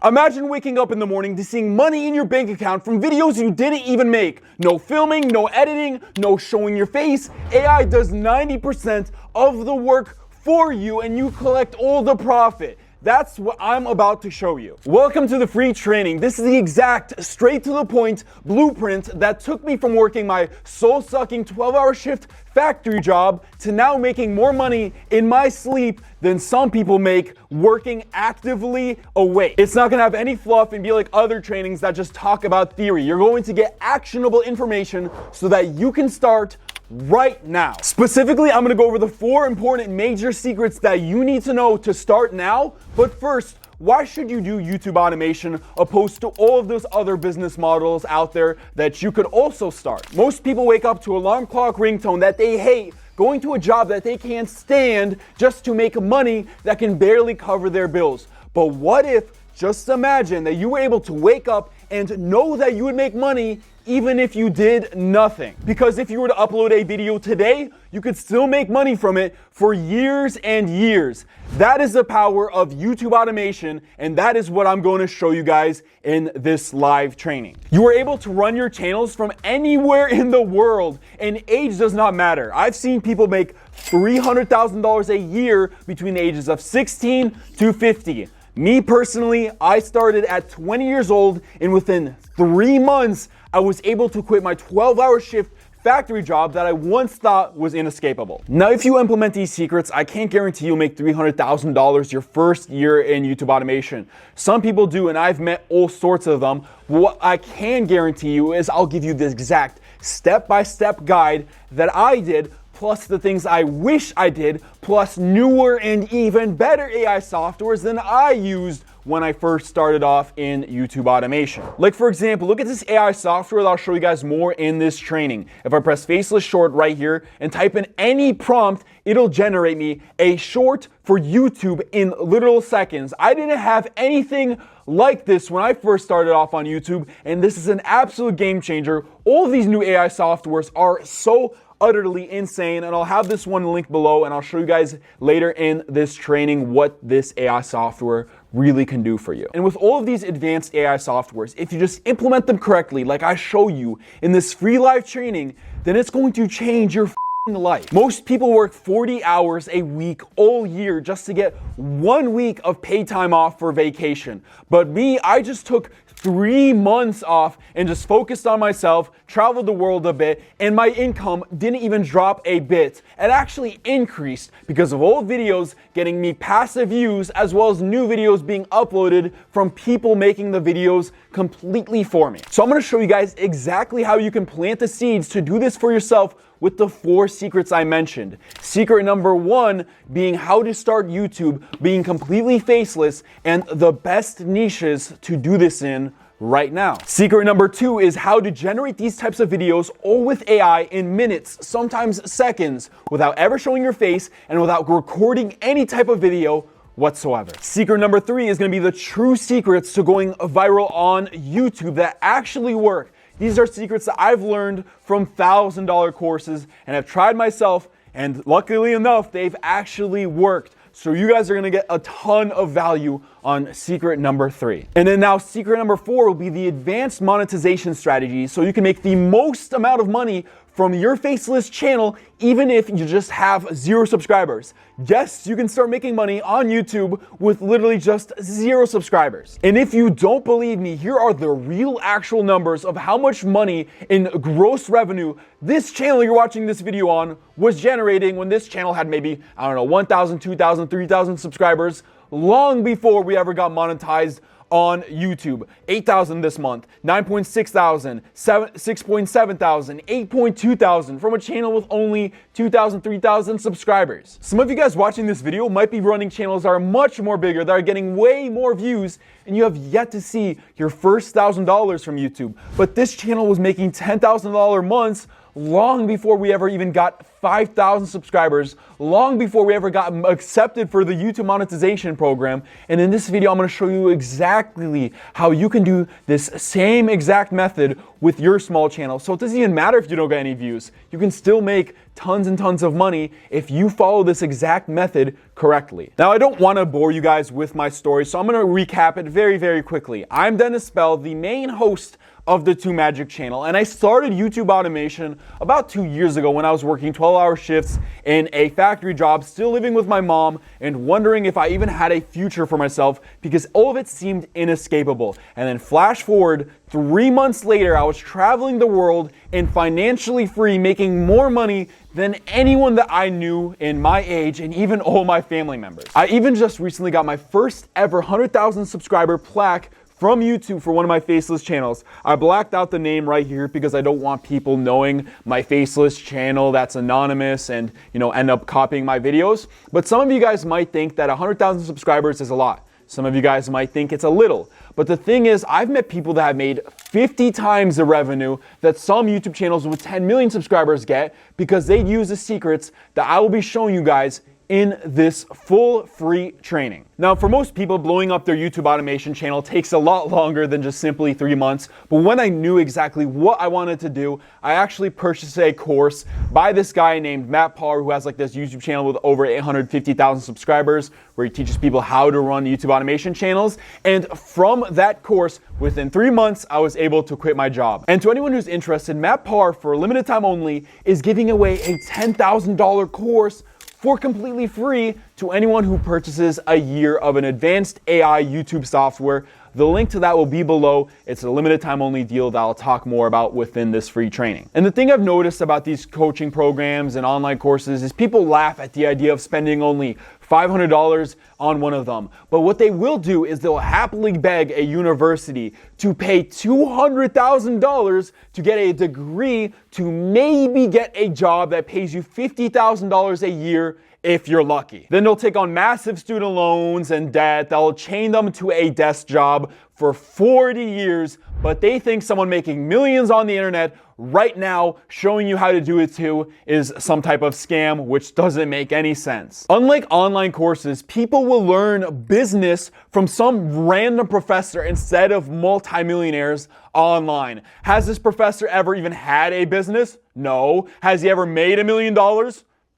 Imagine waking up in the morning to seeing money in your bank account from videos you didn't even make. No filming, no editing, no showing your face. AI does 90% of the work for you and you collect all the profit. That's what I'm about to show you. Welcome to the free training. This is the exact, straight to the point blueprint that took me from working my soul-sucking 12-hour shift factory job to now making more money in my sleep than some people make working actively awake. It's not gonna have any fluff and be like other trainings that just talk about theory. You're going to get actionable information so that you can start right now. Specifically, I'm gonna go over the 4 important major secrets that you need to know to start now. But first, why should you do YouTube automation opposed to all of those other business models out there that you could also start? Most people wake up to alarm clock ringtone that they hate, going to a job that they can't stand just to make money that can barely cover their bills. But what if, just imagine that you were able to wake up and know that you would make money even if you did nothing. Because if you were to upload a video today, you could still make money from it for years and years. That is the power of YouTube automation, and that is what I'm going to show you guys in this live training. You are able to run your channels from anywhere in the world, and age does not matter. I've seen people make $300,000 a year between the ages of 16 to 50. Me personally, I started at 20 years old, and within 3 months, I was able to quit my 12-hour shift factory job that I once thought was inescapable. Now, if you implement these secrets, I can't guarantee you'll make $300,000 your first year in YouTube automation. Some people do, and I've met all sorts of them. What I can guarantee you is I'll give you the exact step-by-step guide that I did, plus the things I wish I did, plus newer and even better AI softwares than I used when I first started off in YouTube automation. Like, for example, look at this AI software that I'll show you guys more in this training. If I press faceless short right here and type in any prompt, it'll generate me a short for YouTube in literal seconds. I didn't have anything like this when I first started off on YouTube, and this is an absolute game changer. All of these new AI softwares are so utterly insane, and I'll have this one linked below, and I'll show you guys later in this training what this AI software really can do for you. And with all of these advanced AI softwares, if you just implement them correctly, like I show you in this free live training, then it's going to change your life. Most people work 40 hours a week all year just to get 1 week of paid time off for vacation. But me, I just took 3 months off and just focused on myself, traveled the world a bit, and my income didn't even drop a bit. It actually increased because of old videos getting me passive views, as well as new videos being uploaded from people making the videos completely for me. So I'm going to show you guys exactly how you can plant the seeds to do this for yourself with the 4 secrets I mentioned. Secret number 1 being how to start YouTube being completely faceless and the best niches to do this in right now. Secret number 2 is how to generate these types of videos all with AI in minutes, sometimes seconds, without ever showing your face and without recording any type of video whatsoever. Secret number 3 is going to be the true secrets to going viral on YouTube that actually work. These are secrets that I've learned from $1,000 courses and have tried myself, and luckily enough, they've actually worked. So you guys are gonna get a ton of value on secret number 3. And then now secret number 4 will be the advanced monetization strategy, so you can make the most amount of money from your faceless channel even if you just have 0 subscribers. Yes, you can start making money on YouTube with literally just 0 subscribers. And if you don't believe me, here are the real actual numbers of how much money in gross revenue this channel you're watching this video on was generating when this channel had maybe, I don't know, 1,000, 2,000, 3,000 subscribers long before we ever got monetized on YouTube. 8,000 this month, 9.6 thousand, 6.7 thousand, 8.2 thousand from a channel with only 2,000, 3,000 subscribers. Some of you guys watching this video might be running channels that are much more bigger, that are getting way more views, and you have yet to see your first $1,000 from YouTube. But this channel was making $10,000 months long before we ever even got 5,000 subscribers, long before we ever got accepted for the YouTube monetization program. And in this video, I'm going to show you exactly how you can do this same exact method with your small channel. So it doesn't even matter if you don't get any views. You can still make tons and tons of money if you follow this exact method correctly. Now, I don't want to bore you guys with my story, so I'm going to recap it very, very quickly. I'm Denis Bel, the main host of the TubeMagic channel, and I started YouTube automation about 2 years ago when I was working 12-hour shifts in a factory job, still living with my mom and wondering if I even had a future for myself because all of it seemed inescapable. And then flash forward 3 months later, I was traveling the world and financially free, making more money than anyone that I knew in my age and even all my family members. I even just recently got my first ever 100,000 subscriber plaque from YouTube for one of my faceless channels. I blacked out the name right here because I don't want people knowing my faceless channel that's anonymous and, end up copying my videos. But some of you guys might think that 100,000 subscribers is a lot. Some of you guys might think it's a little. But the thing is, I've met people that have made 50 times the revenue that some YouTube channels with 10 million subscribers get because they use the secrets that I will be showing you guys in this full free training. Now, for most people, blowing up their YouTube automation channel takes a lot longer than just simply 3 months. But when I knew exactly what I wanted to do, I actually purchased a course by this guy named Matt Parr, who has like this YouTube channel with over 850,000 subscribers, where he teaches people how to run YouTube automation channels. And from that course, within 3 months, I was able to quit my job. And to anyone who's interested, Matt Parr, for a limited time only, is giving away a $10,000 course for completely free to anyone who purchases a year of an advanced AI YouTube software. The link to that will be below. It's a limited time only deal that I'll talk more about within this free training. And the thing I've noticed about these coaching programs and online courses is people laugh at the idea of spending only $500 on one of them. But what they will do is they'll happily beg a university to pay $200,000 to get a degree to maybe get a job that pays you $50,000 a year if you're lucky. Then they'll take on massive student loans and debt. They'll chain them to a desk job for 40 years, but they think someone making millions on the internet right now showing you how to do it too is some type of scam, which doesn't make any sense. Unlike online courses, people will learn business from some random professor instead of multimillionaires online. Has this professor ever even had a business? No. Has he ever made $1 million?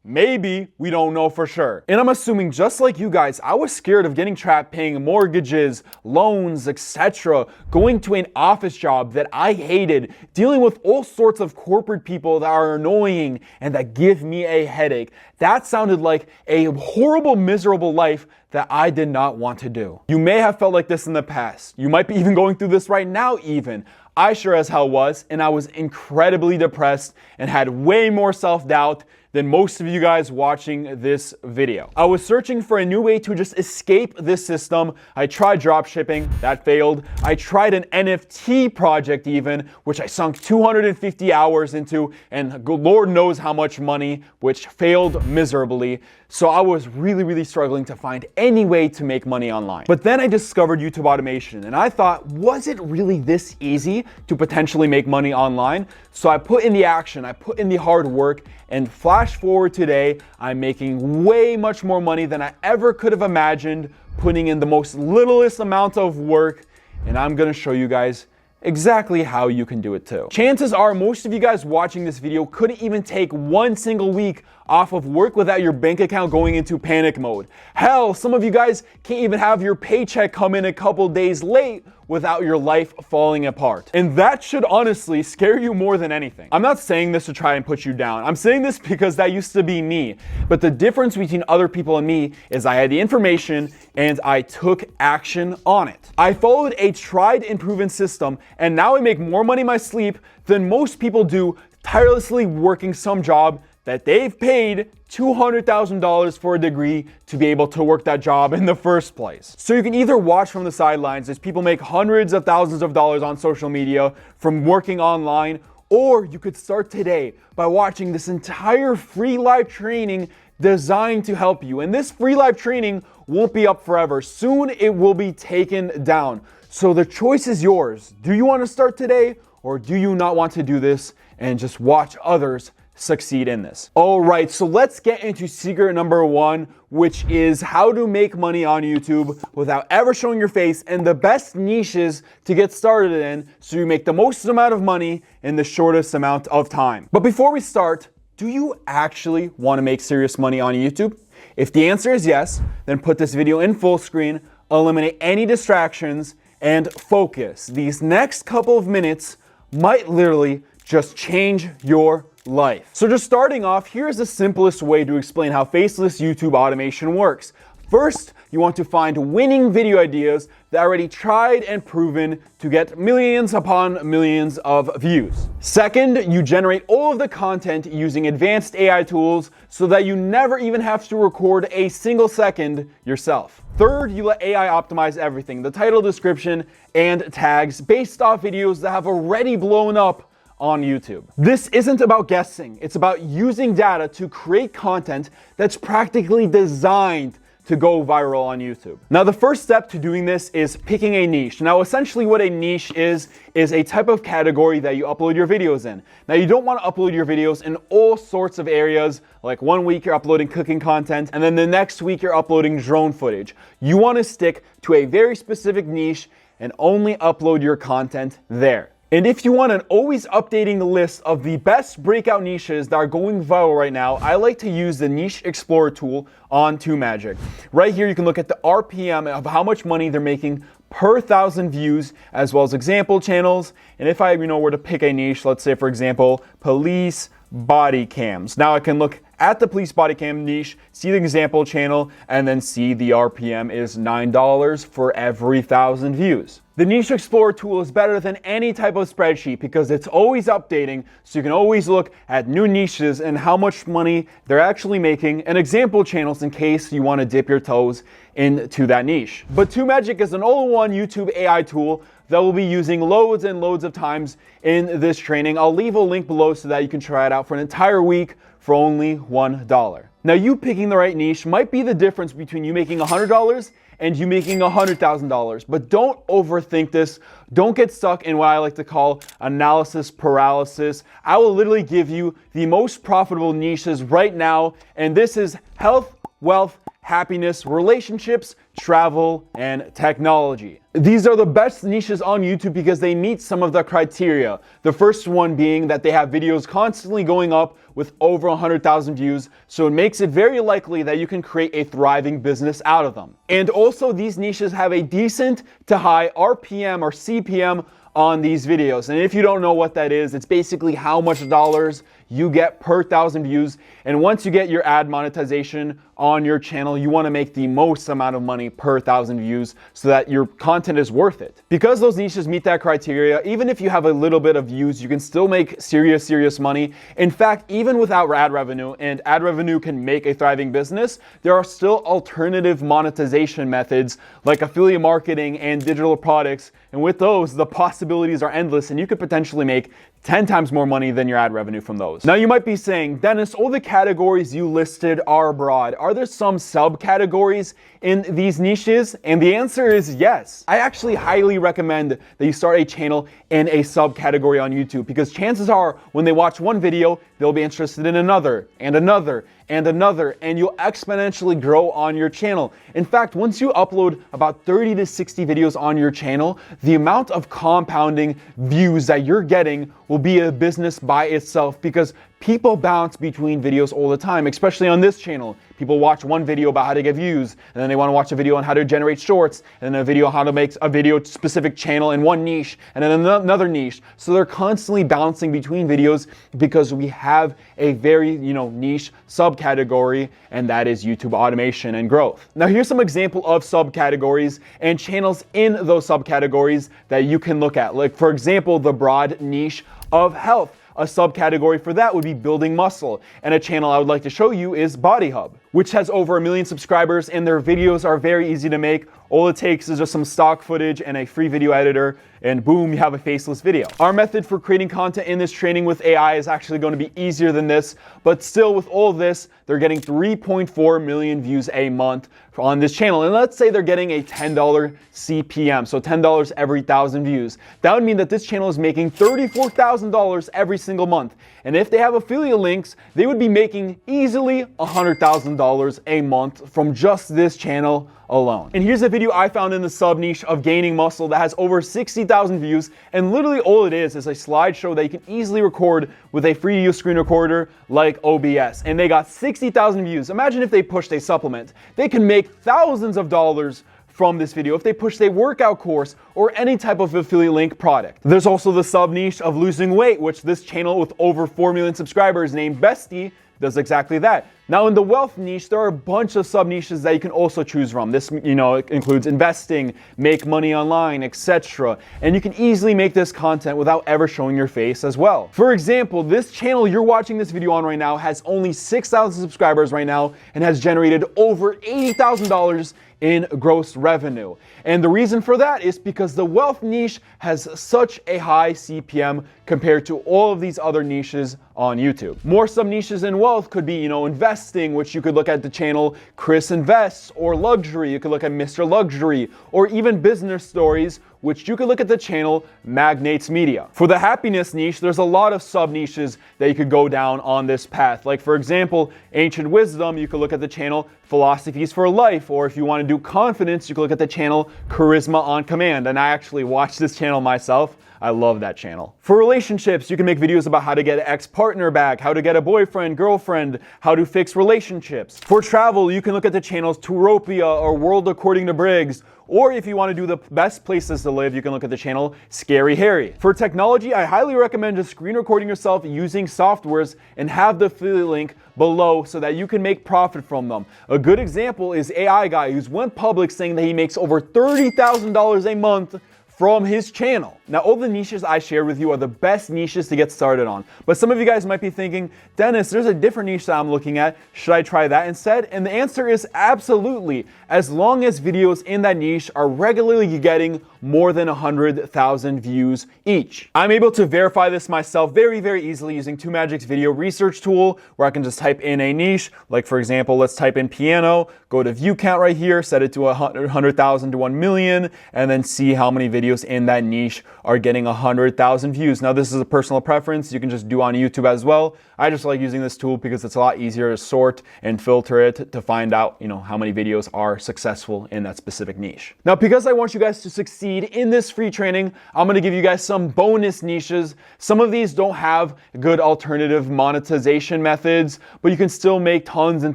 Maybe, we don't know for sure. And I'm assuming just like you guys, I was scared of getting trapped paying mortgages, loans, etc., going to an office job that I hated, dealing with all sorts of corporate people that are annoying and that give me a headache. That sounded like a horrible, miserable life that I did not want to do. You may have felt like this in the past. You might be even going through this right now even. I sure as hell was, and I was incredibly depressed and had way more self-doubt than most of you guys watching this video. I was searching for a new way to just escape this system. I tried dropshipping, that failed. I tried an NFT project even, which I sunk 250 hours into, and Lord knows how much money, which failed miserably. So I was really, really struggling to find any way to make money online. But then I discovered YouTube automation, and I thought, was it really this easy to potentially make money online? So I put in the action, I put in the hard work, and flash forward today, I'm making way much more money than I ever could have imagined, putting in the most littlest amount of work, and I'm gonna show you guys exactly how you can do it too. Chances are most of you guys watching this video couldn't even take 1 single week off of work without your bank account going into panic mode. Hell, some of you guys can't even have your paycheck come in a couple days late without your life falling apart. And that should honestly scare you more than anything. I'm not saying this to try and put you down. I'm saying this because that used to be me. But the difference between other people and me is I had the information and I took action on it. I followed a tried and proven system, and now I make more money in my sleep than most people do tirelessly working some job that they've paid $200,000 for a degree to be able to work that job in the first place. So you can either watch from the sidelines as people make hundreds of thousands of dollars on social media from working online, or you could start today by watching this entire free live training designed to help you. And this free live training won't be up forever. Soon it will be taken down. So the choice is yours. Do you want to start today, or do you not want to do this and just watch others succeed in this? All right, so let's get into secret number one, which is how to make money on YouTube without ever showing your face, and the best niches to get started in so you make the most amount of money in the shortest amount of time. But before we start, do you actually want to make serious money on YouTube? If the answer is yes, then put this video in full screen, eliminate any distractions, and focus. These next couple of minutes might literally just change your life. So just starting off, here's the simplest way to explain how faceless YouTube automation works. First, you want to find winning video ideas that are already tried and proven to get millions upon millions of views. Second, you generate all of the content using advanced AI tools so that you never even have to record a single second yourself. Third, you let AI optimize everything, the title, description, and tags based off videos that have already blown up on YouTube. This isn't about guessing, it's about using data to create content that's practically designed to go viral on YouTube. Now, the first step to doing this is picking a niche. Now, essentially what a niche is a type of category that you upload your videos in. Now, you don't want to upload your videos in all sorts of areas, like one week you're uploading cooking content, and then the next week you're uploading drone footage. You want to stick to a very specific niche and only upload your content there. And if you want an always updating list of the best breakout niches that are going viral right now, I like to use the Niche Explorer tool on TubeMagic. Right here, you can look at the RPM of how much money they're making per 1,000 views, as well as example channels. And if I were to pick a niche, let's say, for example, police body cams. Now I can look at the police body cam niche, see the example channel, and then see the RPM is $9 for every 1,000 views. The Niche Explorer tool is better than any type of spreadsheet because it's always updating, so you can always look at new niches and how much money they're actually making, and example channels in case you want to dip your toes into that niche. But TubeMagic is an all-in-one YouTube AI tool that we'll be using loads and loads of times in this training. I'll leave a link below so that you can try it out for an entire week for only $1. Now, you picking the right niche might be the difference between you making $100 and you making $100,000. But don't overthink this. Don't get stuck in what I like to call analysis paralysis. I will literally give you the most profitable niches right now, and this is health, wealth, happiness, relationships, travel, and technology. These are the best niches on YouTube because they meet some of the criteria. The first one being that they have videos constantly going up with over 100,000 views, so it makes it very likely that you can create a thriving business out of them. And also, these niches have a decent to high RPM or CPM on these videos. And if you don't know what that is, it's basically how much dollars you get per 1,000 views. And once you get your ad monetization on your channel, you want to make the most amount of money per 1,000 views so that your content is worth it. Because those niches meet that criteria, even if you have a little bit of views, you can still make serious money. In fact, even without ad revenue, and ad revenue can make a thriving business, there are still alternative monetization methods like affiliate marketing and digital products. And with those, the possibilities are endless, and you could potentially make 10 times more money than your ad revenue from those. Now, you might be saying, Dennis, all the categories you listed are broad. Are there some subcategories in these niches? And the answer is yes. I actually highly recommend that you start a channel in a subcategory on YouTube, because chances are when they watch one video, they'll be interested in another and another and another, and you'll exponentially grow on your channel. In fact, once you upload about 30 to 60 videos on your channel, the amount of compounding views that you're getting will be a business by itself, because people bounce between videos all the time, especially on this channel. People watch one video about how to get views, and then they want to watch a video on how to generate shorts, and then a video on how to make a video specific channel in one niche, and then another niche. So they're constantly bouncing between videos because we have a very, niche subcategory, and that is YouTube automation and growth. Now, here's some example of subcategories and channels in those subcategories that you can look at. Like, for example, the broad niche of health. A subcategory for that would be building muscle. And a channel I would like to show you is Body Hub. which has over 1 million subscribers, and their videos are very easy to make. All it takes is just some stock footage and a free video editor, and boom, you have a faceless video. Our method for creating content in this training with AI is actually going to be easier than this, but still with all of this, they're getting 3.4 million views a month on this channel. And let's say they're getting a $10 CPM, so $10 every 1,000 views. That would mean that this channel is making $34,000 every single month. And if they have affiliate links, they would be making easily $100,000 a month from just this channel alone. And here's a video I found in the sub niche of gaining muscle that has over 60,000 views, and literally all it is a slideshow that you can easily record with a free screen recorder like OBS, and they got 60,000 views. Imagine if they pushed a supplement. They can make thousands of dollars from this video if they push a workout course or any type of affiliate link product. There's also the sub niche of losing weight, which this channel with over 4 million subscribers named Bestie does exactly that. Now in the wealth niche, there are a bunch of sub niches that you can also choose from. This, includes investing, make money online, etc. And you can easily make this content without ever showing your face as well. For example, this channel you're watching this video on right now has only 6,000 subscribers right now and has generated over $80,000 in gross revenue. And the reason for that is because the wealth niche has such a high CPM compared to all of these other niches on YouTube. More sub niches in wealth could be, investing, which you could look at the channel Chris Invests, or luxury, you could look at Mr. Luxury, or even business stories, which you could look at the channel Magnates Media. For the happiness niche, there's a lot of sub niches that you could go down on this path. Like for example, ancient wisdom, you could look at the channel Philosophies for Life, or if you want to do confidence, you could look at the channel Charisma on Command. And I actually watched this channel myself. I love that channel. For relationships, you can make videos about how to get an ex-partner back, how to get a boyfriend, girlfriend, how to fix relationships. For travel, you can look at the channels Touropia or World According to Briggs. Or if you want to do the best places to live, you can look at the channel Scary Harry. For technology, I highly recommend just screen recording yourself using softwares and have the affiliate link below so that you can make profit from them. A good example is AI Guy, who's went public saying that he makes over $30,000 a month from his channel. Now, all the niches I shared with you are the best niches to get started on. But some of you guys might be thinking, Dennis, there's a different niche that I'm looking at. Should I try that instead? And the answer is absolutely. As long as videos in that niche are regularly getting more than 100,000 views each. I'm able to verify this myself very, very easily using TubeMagic's video research tool, where I can just type in a niche. Like for example, let's type in piano, go to view count right here, set it to 100,000 to 1 million, and then see how many videos in that niche are getting 100,000 views. Now this is a personal preference. You can just do on YouTube as well. I just like using this tool because it's a lot easier to sort and filter it to find out, how many videos are successful in that specific niche. Now, because I want you guys to succeed in this free training, I'm going to give you guys some bonus niches. Some of these don't have good alternative monetization methods, but you can still make tons and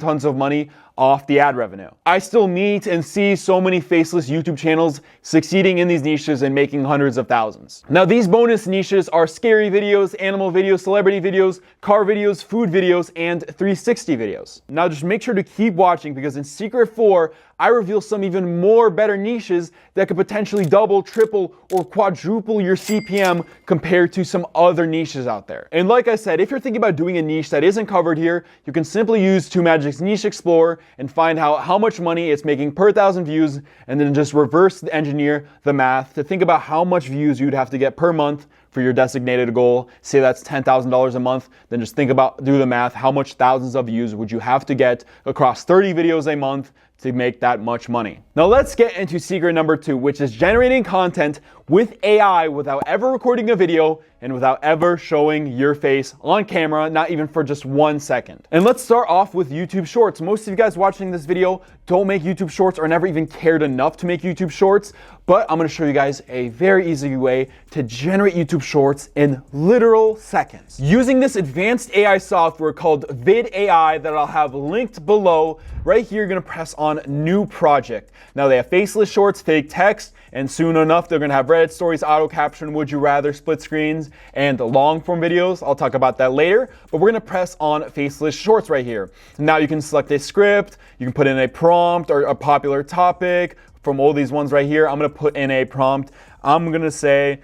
tons of money off the ad revenue. I still meet and see so many faceless YouTube channels succeeding in these niches and making hundreds of thousands. Now, these bonus niches are scary videos, animal videos, celebrity videos, car videos, food videos, and 360 videos. Now, just make sure to keep watching because in Secret 4, I reveal some even more better niches that could potentially double, triple, or quadruple your CPM compared to some other niches out there. And like I said, if you're thinking about doing a niche that isn't covered here, you can simply use TubeMagic's Niche Explorer and find out how much money it's making per 1,000 views, and then just reverse engineer the math to think about how much views you'd have to get per month for your designated goal. Say that's $10,000 a month, then just do the math. How much thousands of views would you have to get across 30 videos a month to make that much money? Now let's get into secret number 2, which is generating content with AI without ever recording a video and without ever showing your face on camera, not even for just 1 second. And let's start off with YouTube Shorts. Most of you guys watching this video don't make YouTube Shorts or never even cared enough to make YouTube Shorts, but I'm gonna show you guys a very easy way to generate YouTube Shorts in literal seconds. Using this advanced AI software called VidAI that I'll have linked below, right here you're gonna press on New Project. Now they have faceless shorts, fake text, and soon enough they're gonna have Reddit stories, auto caption, would you rather, split screens, and long form videos. I'll talk about that later, but we're gonna press on faceless shorts right here. Now you can select a script, you can put in a prompt or a popular topic. From all these ones right here, I'm gonna put in a prompt. I'm gonna say,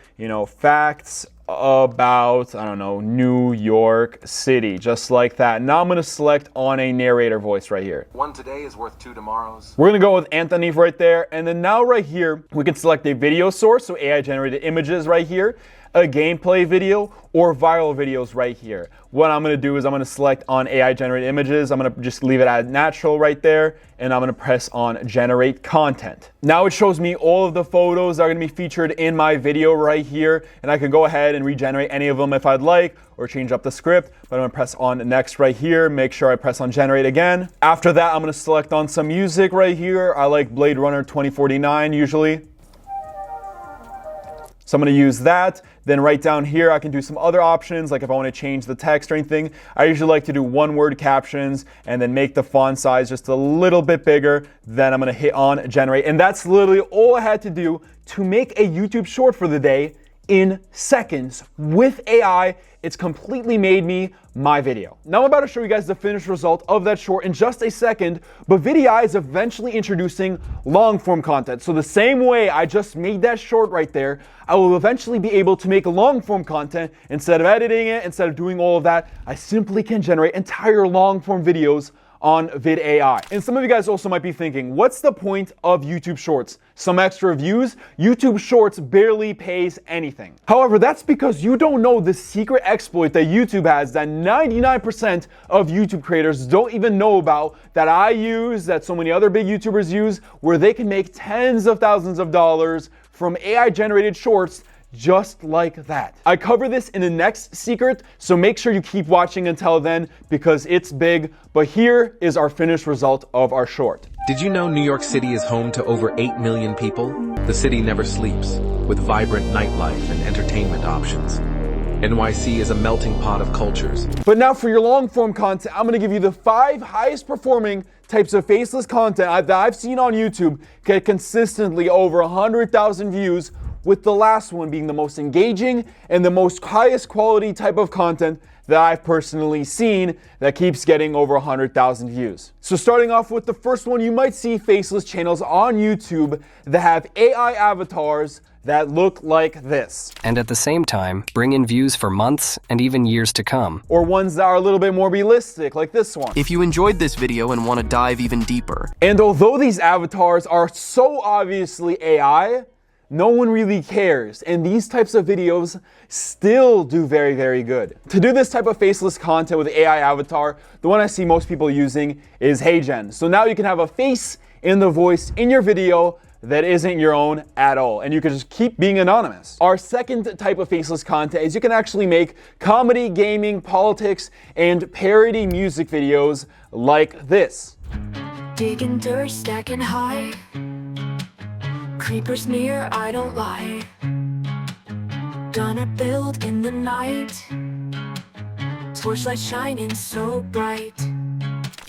facts about, I don't know, New York City, just like that. Now I'm gonna select on a narrator voice right here. One today is worth two tomorrows. We're gonna go with Anthony right there. And then now right here, we can select a video source, so AI generated images right here, a gameplay video, or viral videos right here. What I'm gonna do is I'm gonna select on AI generated images. I'm gonna just leave it as natural right there, and I'm gonna press on generate content. Now it shows me all of the photos that are gonna be featured in my video right here, and I can go ahead and regenerate any of them if I'd like, or change up the script. But I'm gonna press on next right here, make sure I press on generate again. After that, I'm gonna select on some music right here. I like Blade Runner 2049 usually. So I'm going to use that. Then right down here, I can do some other options, like if I want to change the text or anything. I usually like to do one-word captions and then make the font size just a little bit bigger. Then I'm going to hit on generate. And that's literally all I had to do to make a YouTube short for the day in seconds. With AI, it's completely made me my video. Now I'm about to show you guys the finished result of that short in just a second, but VidAI is eventually introducing long form content. So the same way I just made that short right there, I will eventually be able to make long form content. Instead of editing it, instead of doing all of that, I simply can generate entire long form videos on VidAI. And some of you guys also might be thinking, what's the point of YouTube Shorts? Some extra views? YouTube Shorts barely pays anything. However, that's because you don't know the secret exploit that YouTube has that 99% of YouTube creators don't even know about, that I use, that so many other big YouTubers use, where they can make tens of thousands of dollars from AI generated shorts just like that. I cover this in the next secret, so make sure you keep watching until then because it's big. But here is our finished result of our short. Did you know New York City is home to over 8 million people? The city never sleeps, with vibrant nightlife and entertainment options. NYC is a melting pot of cultures. But now for your long form content, I'm gonna give you the 5 highest performing types of faceless content that I've seen on YouTube get consistently over 100,000 views, with the last one being the most engaging and the most highest quality type of content that I've personally seen that keeps getting over 100,000 views. So starting off with the first one, you might see faceless channels on YouTube that have AI avatars that look like this. And at the same time, bring in views for months and even years to come. Or ones that are a little bit more realistic, like this one. If you enjoyed this video and want to dive even deeper. And although these avatars are so obviously AI, no one really cares, and these types of videos still do very, very good. To do this type of faceless content with AI avatar, the one I see most people using is HeyGen. So now you can have a face and the voice in your video that isn't your own at all, and you can just keep being anonymous. Our second type of faceless content is you can actually make comedy, gaming, politics, and parody music videos like this. Digging dirt, stacking high. Creepers near, I don't lie. Gonna build in the night. Torchlight shining so bright.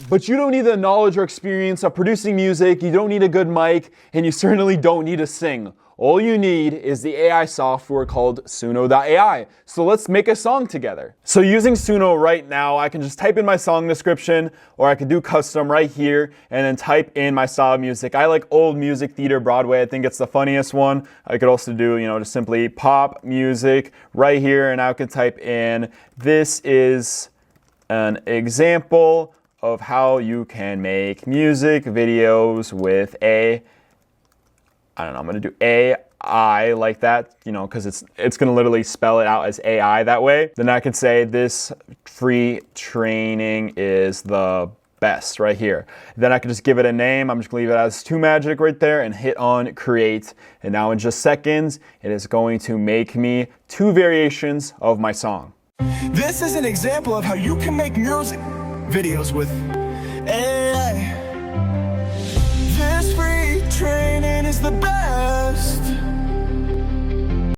But you don't need the knowledge or experience of producing music, you don't need a good mic, and you certainly don't need to sing. All you need is the AI software called Suno.ai. So let's make a song together. So using Suno right now, I can just type in my song description, or I can do custom right here and then type in my style of music. I like old music, theater, Broadway. I think it's the funniest one. I could also do, just simply pop music right here, and I could type in, this is an example of how you can make music videos with I'm going to do AI like that, because it's going to literally spell it out as AI that way. Then I can say this free training is the best right here. Then I can just give it a name. I'm just going to leave it as TubeMagic right there and hit on create. And now in just seconds, it is going to make me 2 variations of my song. This is an example of how you can make music videos with AI. This free training is the best.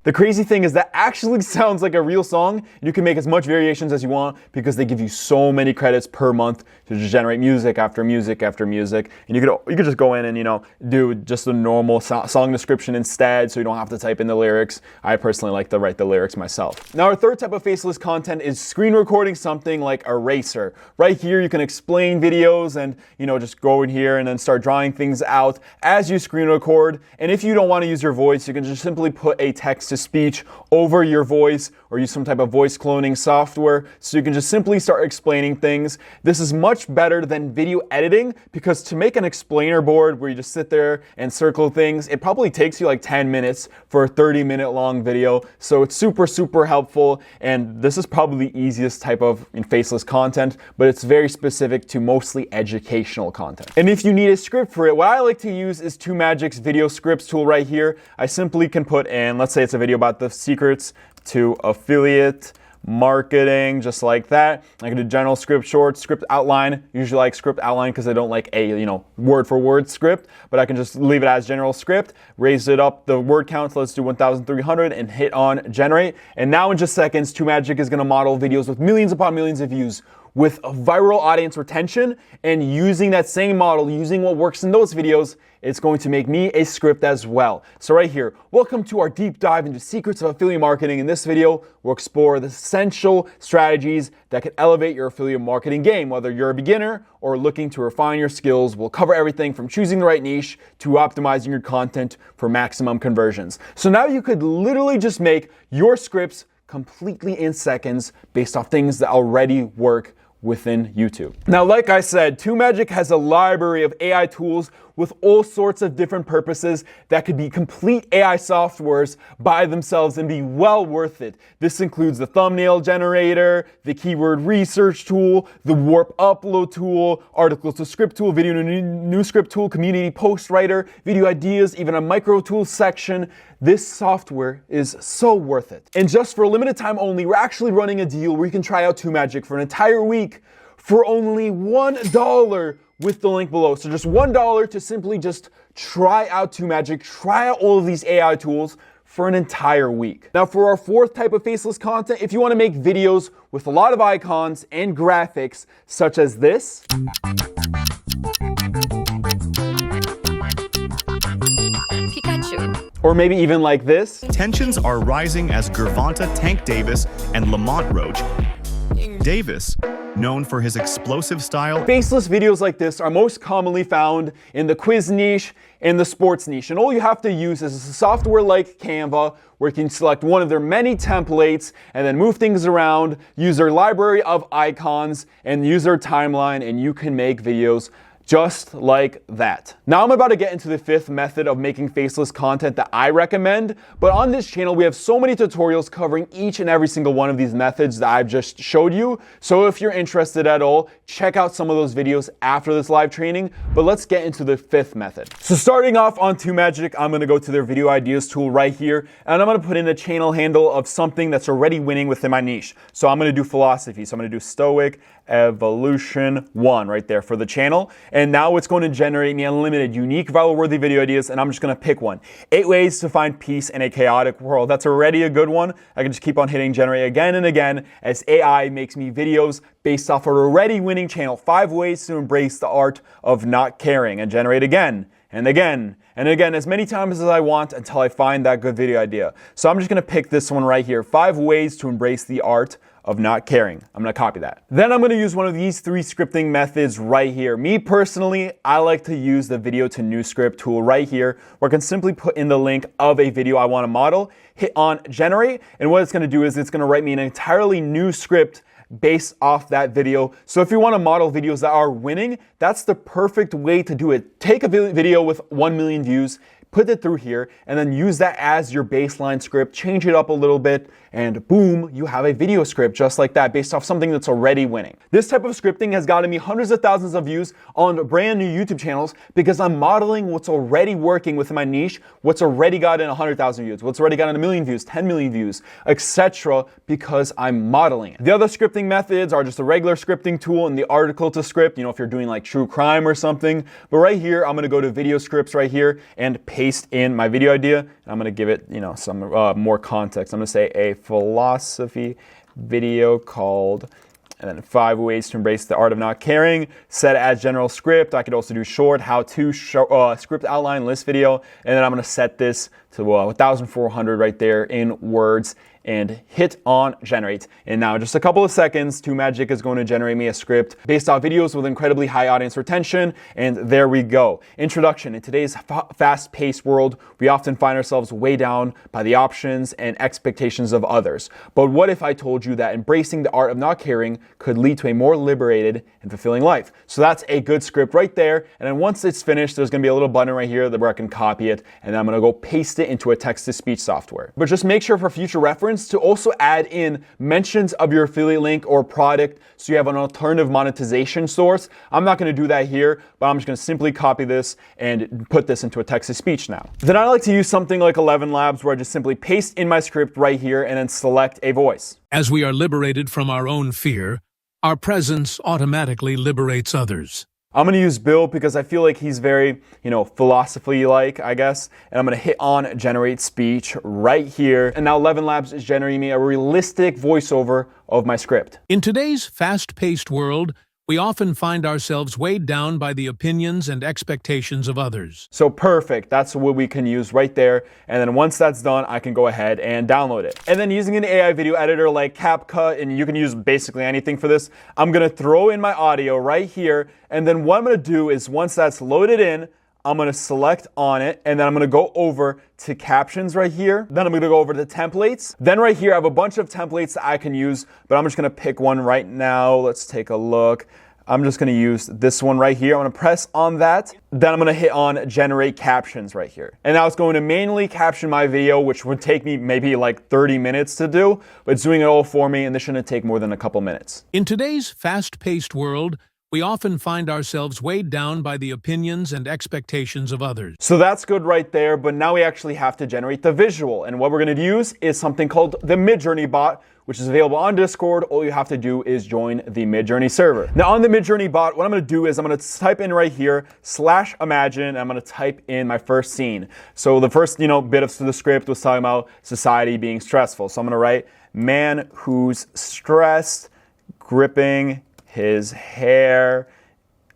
The crazy thing is that actually sounds like a real song. You can make as much variations as you want because they give you so many credits per month to just generate music after music after music. And you could just go in and do just a normal song description instead, so you don't have to type in the lyrics. I personally like to write the lyrics myself. Now our third type of faceless content is screen recording something like Eraser. Right here you can explain videos and just go in here and then start drawing things out as you screen record. And if you don't want to use your voice, you can just simply put a text to speech over your voice or use some type of voice cloning software so you can just simply start explaining things. This is much better than video editing because to make an explainer board where you just sit there and circle things, it probably takes you like 10 minutes for a 30-minute long video. So it's super helpful, and this is probably the easiest type of faceless content, but it's very specific to mostly educational content. And if you need a script for it, what I like to use is TubeMagic's video scripts tool right here. I simply can put in, let's say it's a video about the secrets to affiliate marketing, just like that. I can do general script, short script outline. Usually I like script outline because I don't like a word for word script, but I can just leave it as general script, raise it up the word count, so let's do 1,300 and hit on generate. And now in just seconds, TubeMagic is going to model videos with millions upon millions of views with viral audience retention, and using that same model, using what works in those videos, it's going to make me a script as well. So right here, welcome to our deep dive into secrets of affiliate marketing. In this video, we'll explore the essential strategies that can elevate your affiliate marketing game. Whether you're a beginner or looking to refine your skills, we'll cover everything from choosing the right niche to optimizing your content for maximum conversions. So now you could literally just make your scripts completely in seconds based off things that already work within YouTube. Now, like I said, TubeMagic has a library of AI tools with all sorts of different purposes that could be complete AI softwares by themselves and be well worth it. This includes the thumbnail generator, the keyword research tool, the warp upload tool, article to script tool, video new script tool, community post writer, video ideas, even a micro tools section. This software is so worth it. And just for a limited time only, we're actually running a deal where you can try out TubeMagic for an entire week for only $1 with the link below. So just $1 to simply just try out TubeMagic, try out all of these AI tools for an entire week. Now for our fourth type of faceless content, if you want to make videos with a lot of icons and graphics such as this, Pikachu. or maybe even like this, Tensions are rising as Gervonta Tank Davis and Lamont Roach. Davis, known for his explosive style. faceless videos like this are most commonly found in the quiz niche and the sports niche. And all you have to use is a software like Canva, where you can select one of their many templates and then move things around, use their library of icons and use their timeline, and you can make videos just like that. Now I'm about to get into the fifth method of making faceless content that I recommend, but on this channel we have so many tutorials covering each and every single one of these methods that I've just showed you. So if you're interested at all, check out some of those videos after this live training, but let's get into the fifth method. So starting off on TubeMagic, I'm gonna go to their video ideas tool right here, and I'm gonna put in a channel handle of something that's already winning within my niche. So I'm gonna do philosophy. So I'm gonna do Stoic Evolution 1 right there for the channel. And now it's going to generate me unlimited unique viral worthy video ideas, and I'm just going to pick one. 8 ways to find peace in a chaotic world. That's already a good one. I can just keep on hitting generate again and again as AI makes me videos based off an already winning channel. 5 ways to embrace the art of not caring, and generate again and again and again as many times as I want until I find that good video idea. So I'm just going to pick this one right here. 5 ways to embrace the art of not caring. I'm gonna copy that. Then I'm gonna use one of these 3 scripting methods right here. Me personally, I like to use the video to new script tool right here, where I can simply put in the link of a video I wanna model, hit on generate, and what it's gonna do is it's gonna write me an entirely new script based off that video. So if you want to model videos that are winning, that's the perfect way to do it. Take a video with 1 million views, put it through here, and then use that as your baseline script, change it up a little bit, and boom, you have a video script just like that based off something that's already winning. This type of scripting has gotten me hundreds of thousands of views on brand new YouTube channels because I'm modeling what's already working within my niche, what's already gotten 100,000 views, what's already gotten 1 million views, 10 million views, etc. because I'm modeling it. The other scripting methods are just a regular scripting tool and the article to script, if you're doing like true crime or something. But right here, I'm gonna go to video scripts right here and paste in my video idea. And I'm gonna give it, some more context. I'm gonna say a philosophy video called, and then 5 ways to embrace the art of not caring. Set it as general script. I could also do short, how-to, script outline, list video, and then I'm gonna set this to 1,400 right there in words and hit on generate. And now in just a couple of seconds, TubeMagic is going to generate me a script based off videos with incredibly high audience retention. And there we go. Introduction. In today's fast-paced world, we often find ourselves weighed down by the options and expectations of others. But what if I told you that embracing the art of not caring could lead to a more liberated and fulfilling life? So that's a good script right there. And then once it's finished, there's going to be a little button right here where I can copy it, and then I'm going to go paste it into a text-to-speech software. But just make sure for future reference to also add in mentions of your affiliate link or product so you have an alternative monetization source. I'm not going to do that here, but I'm just going to simply copy this and put this into a text-to-speech now. Then I like to use something like 11 Labs where I just simply paste in my script right here and then select a voice. As we are liberated from our own fear, our presence automatically liberates others. I'm going to use Bill because I feel like he's very, philosophy-like, I guess. And I'm going to hit on generate speech right here. And now 11 Labs is generating me a realistic voiceover of my script. In today's fast-paced world, we often find ourselves weighed down by the opinions and expectations of others. So perfect. That's what we can use right there. And then once that's done, I can go ahead and download it. And then using an AI video editor like CapCut, and you can use basically anything for this, I'm going to throw in my audio right here. And then what I'm going to do is once that's loaded in, I'm going to select on it, and then I'm going to go over to captions right here. Then I'm going to go over to templates. Then right here, I have a bunch of templates that I can use, but I'm just going to pick one right now. Let's take a look. I'm just going to use this one right here. I'm going to press on that. Then I'm going to hit on generate captions right here. And now it's going to manually caption my video, which would take me maybe like 30 minutes to do, but it's doing it all for me, and this shouldn't take more than a couple minutes. In today's fast-paced world, we often find ourselves weighed down by the opinions and expectations of others. So that's good right there, but now we actually have to generate the visual. And what we're going to use is something called the Midjourney bot, which is available on Discord. All you have to do is join the Midjourney server. Now on the Midjourney bot, what I'm going to do is I'm going to type in right here /imagine, and I'm going to type in my first scene. So the first, bit of the script was talking about society being stressful. So I'm going to write man who's stressed, gripping his hair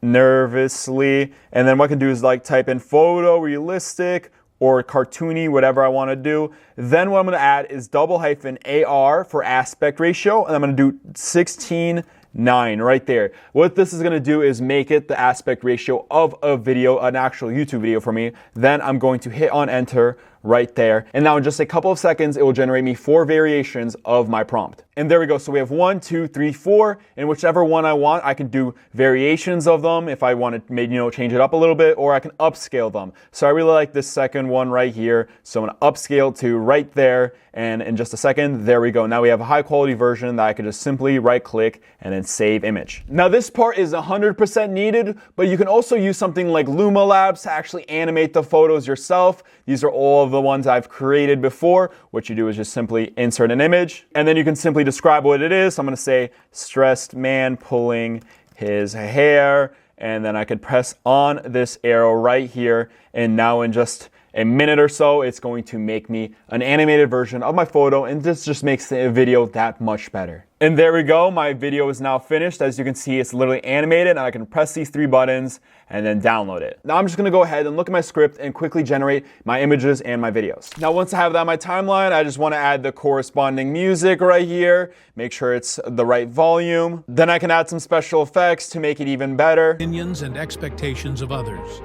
nervously, and then what I can do is like type in photo realistic or cartoony, whatever I want to do. Then what I'm going to add is _AR for aspect ratio, and I'm going to do 16:9 right there. What this is going to do is make it the aspect ratio of a video, an actual YouTube video for me. Then I'm going to hit on enter right there. And now in just a couple of seconds, it will generate me 4 variations of my prompt. And there we go. So we have 1, 2, 3, 4, and whichever one I want, I can do variations of them if I want to maybe, change it up a little bit, or I can upscale them. So I really like this second one right here. So I'm going to upscale to right there. And in just a second, there we go. Now we have a high quality version that I can just simply right click and then save image. Now this part is 100% needed, but you can also use something like Luma Labs to actually animate the photos yourself. These are all of the ones I've created before. What you do is just simply insert an image, and then you can simply describe what it is. So I'm going to say stressed man pulling his hair, and then I could press on this arrow right here, and now in just a minute or so, it's going to make me an animated version of my photo, and this just makes the video that much better. And there we go, my video is now finished. As you can see, it's literally animated, and I can press these 3 buttons and then download it. Now I'm just gonna go ahead and look at my script and quickly generate my images and my videos. Now once I have that on my timeline, I just wanna add the corresponding music right here, make sure it's the right volume. Then I can add some special effects to make it even better. Opinions and expectations of others.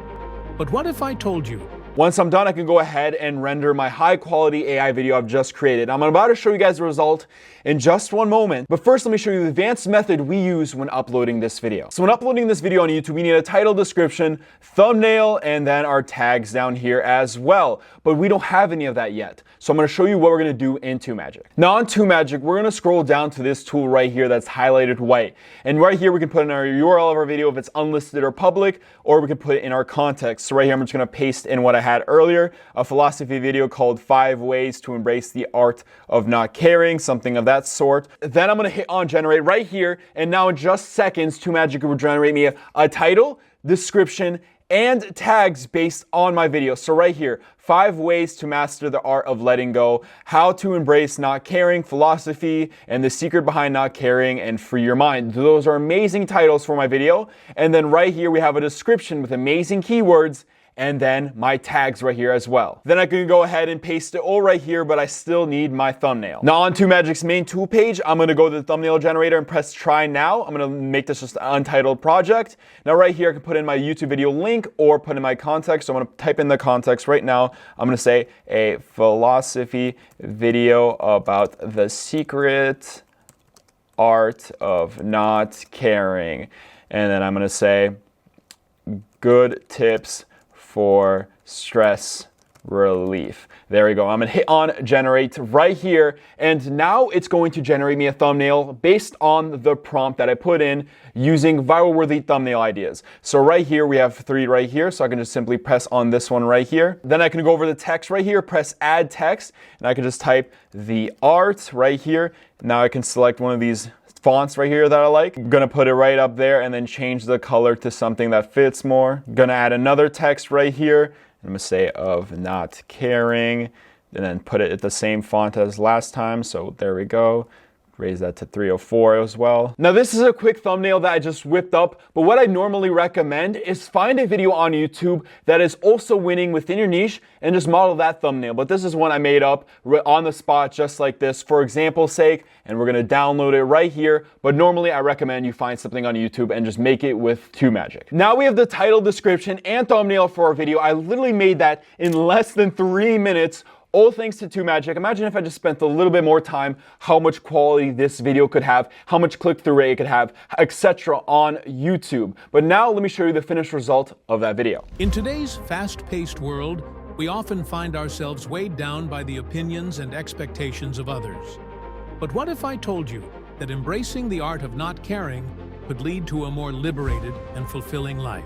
But what if I told you? Once I'm done, I can go ahead and render my high quality AI video I've just created. I'm about to show you guys the result in just one moment. But first, let me show you the advanced method we use when uploading this video. So when uploading this video on YouTube, we need a title, description, thumbnail, and then our tags down here as well. But we don't have any of that yet. So I'm gonna show you what we're gonna do in TubeMagic. Now on TubeMagic, we're gonna scroll down to this tool right here that's highlighted white. And right here, we can put in our URL of our video if it's unlisted or public, or we can put it in our context. So right here, I'm just gonna paste in what I had earlier, a philosophy video called 5 Ways to Embrace the Art of Not Caring, something of that sort. Then I'm gonna hit on generate right here, and now in just seconds, TubeMagic will generate me a title, description, and tags based on my video. So right here, 5 ways to master the art of letting go, how to embrace not caring, philosophy, and the secret behind not caring, and free your mind. Those are amazing titles for my video. And then right here, we have a description with amazing keywords and then my tags right here as well. Then I can go ahead and paste it all right here, but I still need my thumbnail. Now on TubeMagic's main tool page, I'm gonna go to the thumbnail generator and press try now. I'm gonna make this just an untitled project. Now right here, I can put in my YouTube video link or put in my context. So I'm gonna type in the context right now. I'm gonna say a philosophy video about the secret art of not caring. And then I'm gonna say good tips for stress relief. There we go. I'm gonna hit on generate right here, and now it's going to generate me a thumbnail based on the prompt that I put in using viral worthy thumbnail ideas. So right here we have 3 right here, so I can just simply press on this one right here. Then I can go over the text right here, press add text, and I can just type the art right here. Now I can select one of these fonts right here that I like. I'm gonna put it right up there and then change the color to something that fits more. I'm gonna add another text right here. I'm gonna say of not caring, and then put it at the same font as last time. So there we go. Raise that to 304 as well. Now this is a quick thumbnail that I just whipped up, but what I normally recommend is find a video on YouTube that is also winning within your niche and just model that thumbnail. But this is one I made up on the spot just like this for example's sake, and we're gonna download it right here. But normally I recommend you find something on YouTube and just make it with TubeMagic. Now we have the title, description, and thumbnail for our video. I literally made that in less than 3 minutes. All thanks to TubeMagic. Imagine if I just spent a little bit more time, how much quality this video could have, how much click-through rate it could have, etc. on YouTube. But now let me show you the finished result of that video. In today's fast-paced world, we often find ourselves weighed down by the opinions and expectations of others. But what if I told you that embracing the art of not caring could lead to a more liberated and fulfilling life?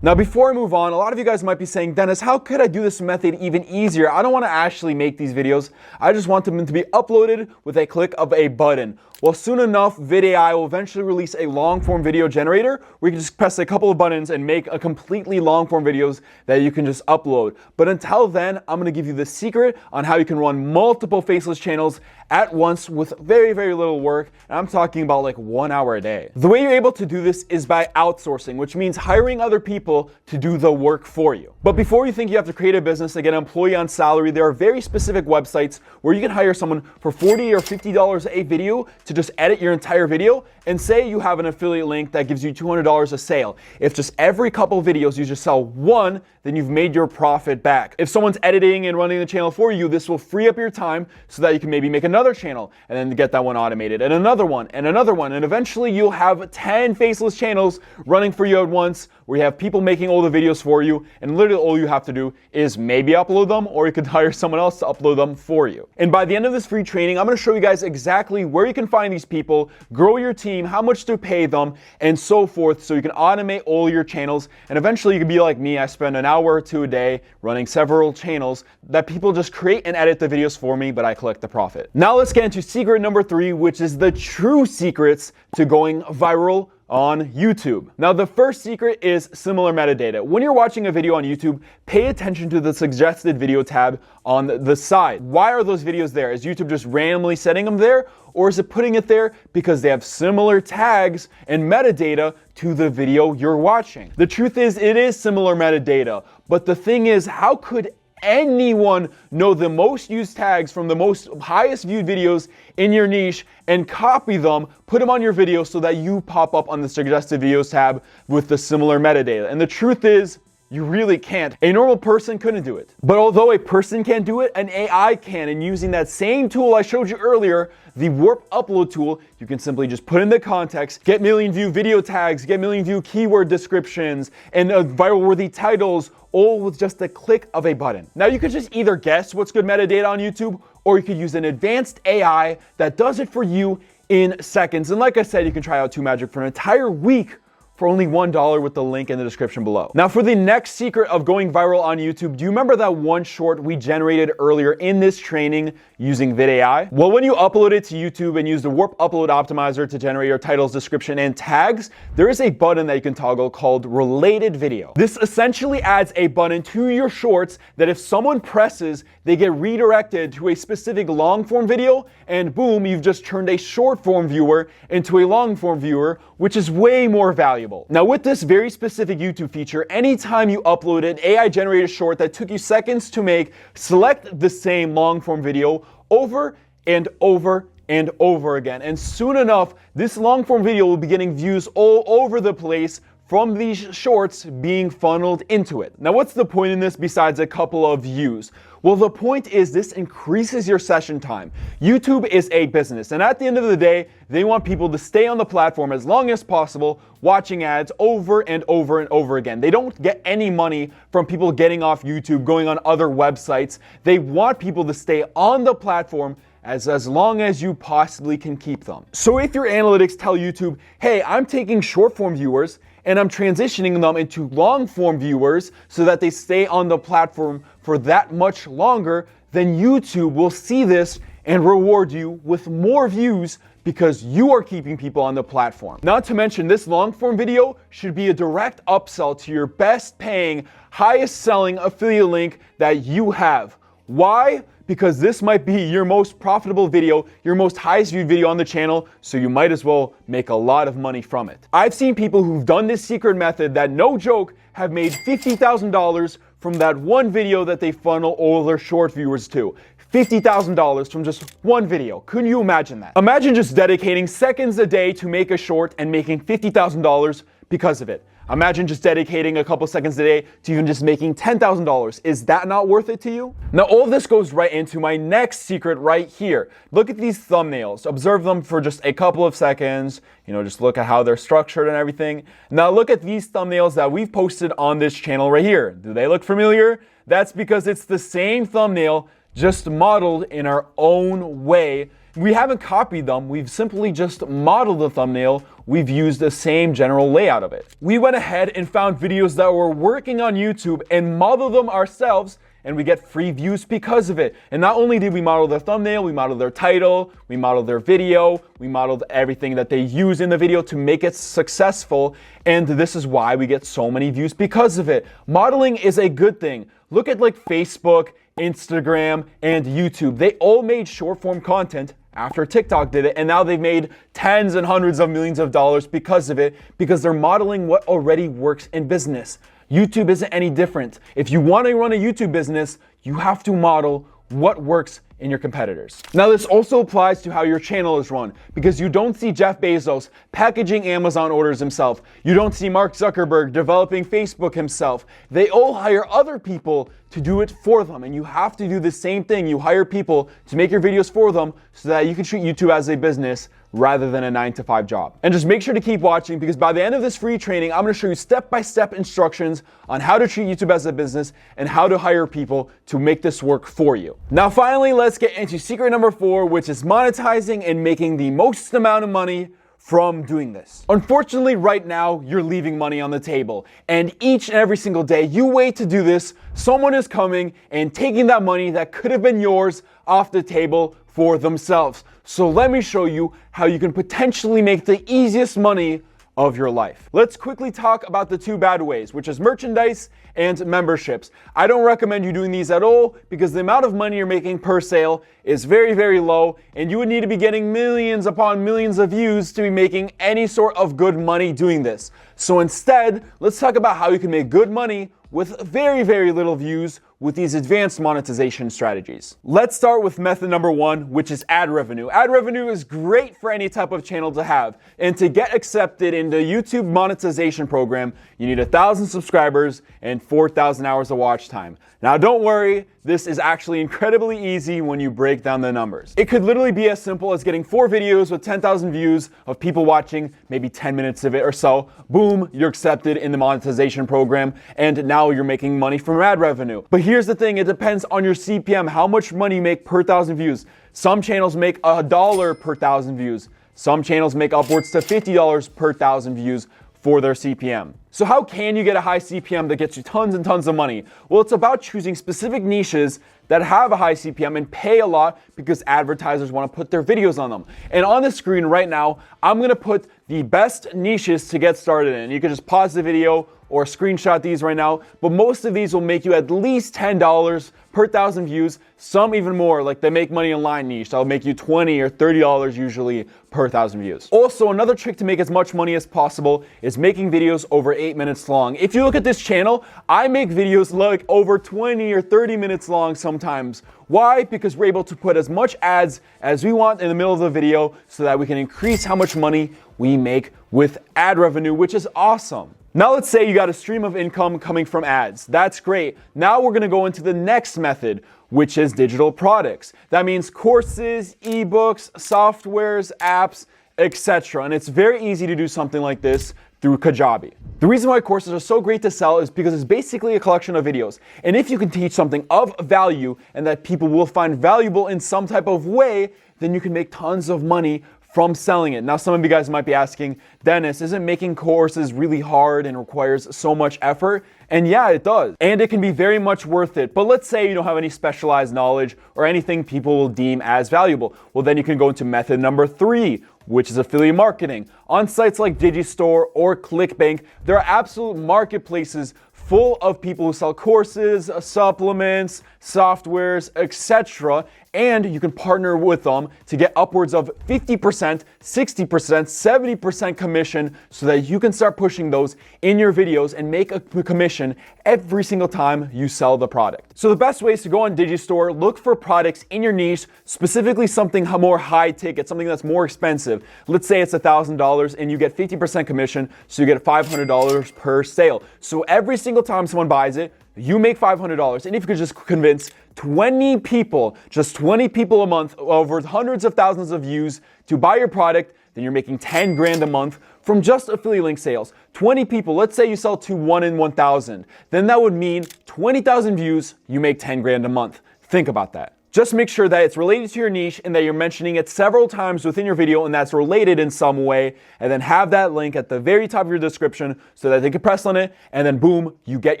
Now before I move on, a lot of you guys might be saying, Dennis, how could I do this method even easier? I don't want to actually make these videos. I just want them to be uploaded with a click of a button. Well, soon enough, VidAI will eventually release a long-form video generator where you can just press a couple of buttons and make a completely long-form videos that you can just upload. But until then, I'm going to give you the secret on how you can run multiple faceless channels at once with very, very little work. And I'm talking about like 1 hour a day. The way you're able to do this is by outsourcing, which means hiring other people to do the work for you. But before you think you have to create a business to get an employee on salary, there are very specific websites where you can hire someone for $40 or $50 a video to just edit your entire video, and say you have an affiliate link that gives you $200 a sale. If just every couple of videos you just sell one, then you've made your profit back. If someone's editing and running the channel for you, this will free up your time so that you can maybe make another channel and then get that one automated, and another one, and another one, and eventually you'll have 10 faceless channels running for you at once where you have people making all the videos for you, and literally all you have to do is maybe upload them, or you could hire someone else to upload them for you. And by the end of this free training, I'm gonna show you guys exactly where you can find these people, grow your team, how much to pay them, and so forth, so you can automate all your channels, and eventually you can be like me. I spend an hour or 2 a day running several channels that people just create and edit the videos for me, but I collect the profit. Now let's get into secret number 3, which is the true secrets to going viral on YouTube. Now the first secret is similar metadata. When you're watching a video on YouTube, pay attention to the suggested video tab on the side. Why are those videos there? Is YouTube just randomly setting them there? Or is it putting it there because they have similar tags and metadata to the video you're watching? The truth is, it is similar metadata. But the thing is, how could anyone know the most used tags from the most highest viewed videos in your niche and copy them, put them on your video so that you pop up on the suggested videos tab with the similar metadata? And the truth is, you really can't. A normal person couldn't do it. But although a person can't do it, an AI can. And using that same tool I showed you earlier, the Warp Upload tool, you can simply just put in the context, get million view video tags, get million view keyword descriptions, and viral worthy titles, all with just a click of a button. Now you could just either guess what's good metadata on YouTube, or you could use an advanced AI that does it for you in seconds. And like I said, you can try out TubeMagic for an entire week for only $1 with the link in the description below. Now for the next secret of going viral on YouTube, do you remember that one short we generated earlier in this training using VidAI? Well, when you upload it to YouTube and use the Warp Upload Optimizer to generate your titles, description, and tags, there is a button that you can toggle called Related Video. This essentially adds a button to your shorts that if someone presses, they get redirected to a specific long form video, and boom, you've just turned a short form viewer into a long form viewer, which is way more valuable. profitable. Now with this very specific YouTube feature, anytime you upload an AI generated short that took you seconds to make, select the same long form video over and over and over again. And soon enough, this long form video will be getting views all over the place from these shorts being funneled into it. Now what's the point in this besides a couple of views? Well, the point is this increases your session time. YouTube is a business, and at the end of the day, they want people to stay on the platform as long as possible, watching ads over and over and over again. They don't get any money from people getting off YouTube, going on other websites. They want people to stay on the platform as long as you possibly can keep them. So if your analytics tell YouTube, hey, I'm taking short form viewers and I'm transitioning them into long form viewers so that they stay on the platform for that much longer, then YouTube will see this and reward you with more views because you are keeping people on the platform. Not to mention, this long form video should be a direct upsell to your best paying, highest selling affiliate link that you have. Why? Because this might be your most profitable video, your most highest viewed video on the channel, so you might as well make a lot of money from it. I've seen people who've done this secret method that, no joke, have made $50,000 from that one video that they funnel all their short viewers to. $50,000 from just one video. Couldn't you imagine that? Imagine just dedicating seconds a day to make a short and making $50,000 because of it. Imagine just dedicating a couple seconds a day to even just making $10,000. Is that not worth it to you? Now, all of this goes right into my next secret right here. Look at these thumbnails. Observe them for just a couple of seconds. Just look at how they're structured and everything. Now, look at these thumbnails that we've posted on this channel right here. Do they look familiar? That's because it's the same thumbnail, just modeled in our own way. We haven't copied them, we've simply just modeled the thumbnail. We've used the same general layout of it. We went ahead and found videos that were working on YouTube and modeled them ourselves, and we get free views because of it. And not only did we model their thumbnail, we modeled their title, we modeled their video, we modeled everything that they use in the video to make it successful, and this is why we get so many views because of it. Modeling is a good thing. Look at like Facebook, Instagram, and YouTube. They all made short form content after TikTok did it, and now they've made tens and hundreds of millions of dollars because of it, because they're modeling what already works in business. YouTube isn't any different. If you want to run a YouTube business, you have to model what works in your competitors. Now, this also applies to how your channel is run, because you don't see Jeff Bezos packaging Amazon orders himself. You don't see Mark Zuckerberg developing Facebook himself. They all hire other people to do it for them, and you have to do the same thing. You hire people to make your videos for them so that you can treat YouTube as a business rather than a 9-to-5 job. And just make sure to keep watching, because by the end of this free training, I'm going to show you step-by-step instructions on how to treat YouTube as a business and how to hire people to make this work for you. Now, finally, let's get into secret number 4, which is monetizing and making the most amount of money from doing this. Unfortunately, right now, you're leaving money on the table. And each and every single day you wait to do this, someone is coming and taking that money that could have been yours off the table for themselves. So let me show you how you can potentially make the easiest money of your life. Let's quickly talk about the 2 bad ways, which is merchandise and memberships. I don't recommend you doing these at all, because the amount of money you're making per sale is very, very low, and you would need to be getting millions upon millions of views to be making any sort of good money doing this. So instead, let's talk about how you can make good money with very, very little views with these advanced monetization strategies. Let's start with method number 1, which is ad revenue. Ad revenue is great for any type of channel to have. And to get accepted in the YouTube monetization program, you need 1,000 subscribers and 4,000 hours of watch time. Now, don't worry, this is actually incredibly easy when you break down the numbers. It could literally be as simple as getting 4 videos with 10,000 views of people watching maybe 10 minutes of it or so. Boom, you're accepted in the monetization program, and now you're making money from ad revenue. But here's the thing, it depends on your CPM, how much money you make per 1,000 views. Some channels make $1 per 1,000 views. Some channels make upwards to $50 per 1,000 views for their CPM. So how can you get a high CPM that gets you tons and tons of money? Well, it's about choosing specific niches that have a high CPM and pay a lot because advertisers want to put their videos on them. And on the screen right now, I'm going to put the best niches to get started in. You can just pause the video or screenshot these right now, but most of these will make you at least $10 per 1,000 views, some even more, like the make money online niche. That'll make you $20 or $30 usually per 1,000 views. Also, another trick to make as much money as possible is making videos over 8 minutes long. If you look at this channel, I make videos like over 20 or 30 minutes long sometimes. Why? Because we're able to put as much ads as we want in the middle of the video so that we can increase how much money we make with ad revenue, which is awesome. Now let's say you got a stream of income coming from ads. That's great. Now we're going to go into the next method, which is digital products. That means courses, ebooks, softwares, apps, etc. And it's very easy to do something like this through Kajabi. The reason why courses are so great to sell is because it's basically a collection of videos. And if you can teach something of value and that people will find valuable in some type of way, then you can make tons of money from selling it. Now, some of you guys might be asking, Dennis, isn't making courses really hard and requires so much effort? And yeah, it does. And it can be very much worth it. But let's say you don't have any specialized knowledge or anything people will deem as valuable. Well, then you can go into method number 3, which is affiliate marketing. On sites like Digistore or ClickBank, there are absolute marketplaces full of people who sell courses, supplements, softwares, etc. And you can partner with them to get upwards of 50%, 60%, 70% commission so that you can start pushing those in your videos and make a commission every single time you sell the product. So the best way is to go on Digistore, look for products in your niche, specifically something more high ticket, something that's more expensive. Let's say it's $1,000 and you get 50% commission, so you get $500 per sale. So every single time someone buys it, you make $500. And if you could just convince 20 people, just 20 people a month, over hundreds of thousands of views to buy your product, then you're making 10 grand a month from just affiliate link sales. 20 people, let's say you sell to 1 in 1,000. Then that would mean 20,000 views, you make 10 grand a month. Think about that. Just make sure that it's related to your niche and that you're mentioning it several times within your video and that's related in some way, and then have that link at the very top of your description so that they can press on it, and then boom, you get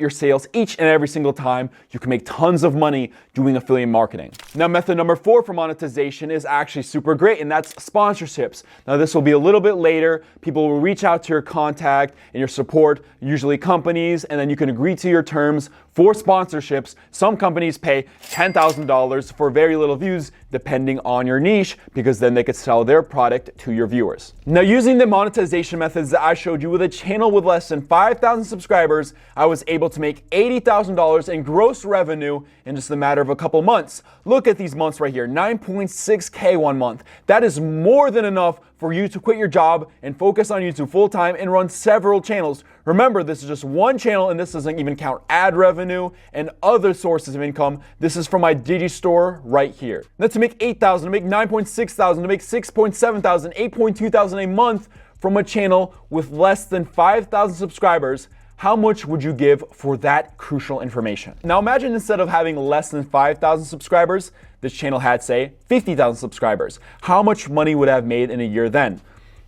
your sales each and every single time. You can make tons of money doing affiliate marketing. Now, method number 4 for monetization is actually super great, and that's sponsorships. Now, this will be a little bit later. People will reach out to your contact and your support, usually companies, and then you can agree to your terms for sponsorships. Some companies pay $10,000 for very little views, depending on your niche, because then they could sell their product to your viewers. Now, using the monetization methods that I showed you with a channel with less than 5,000 subscribers, I was able to make $80,000 in gross revenue in just a matter of a couple months. Look at these months right here, 9.6K one month. That is more than enough for you to quit your job and focus on YouTube full-time and run several channels. Remember, this is just one channel, and this doesn't even count ad revenue and other sources of income. This is from my Digistore right here. Now, to make $8,000, to make $9,600, to make $6,700, $8,200 a month from a channel with less than 5,000 subscribers, how much would you give for that crucial information? Now, imagine instead of having less than 5,000 subscribers, this channel had, say, 50,000 subscribers. How much money would I have made in a year then?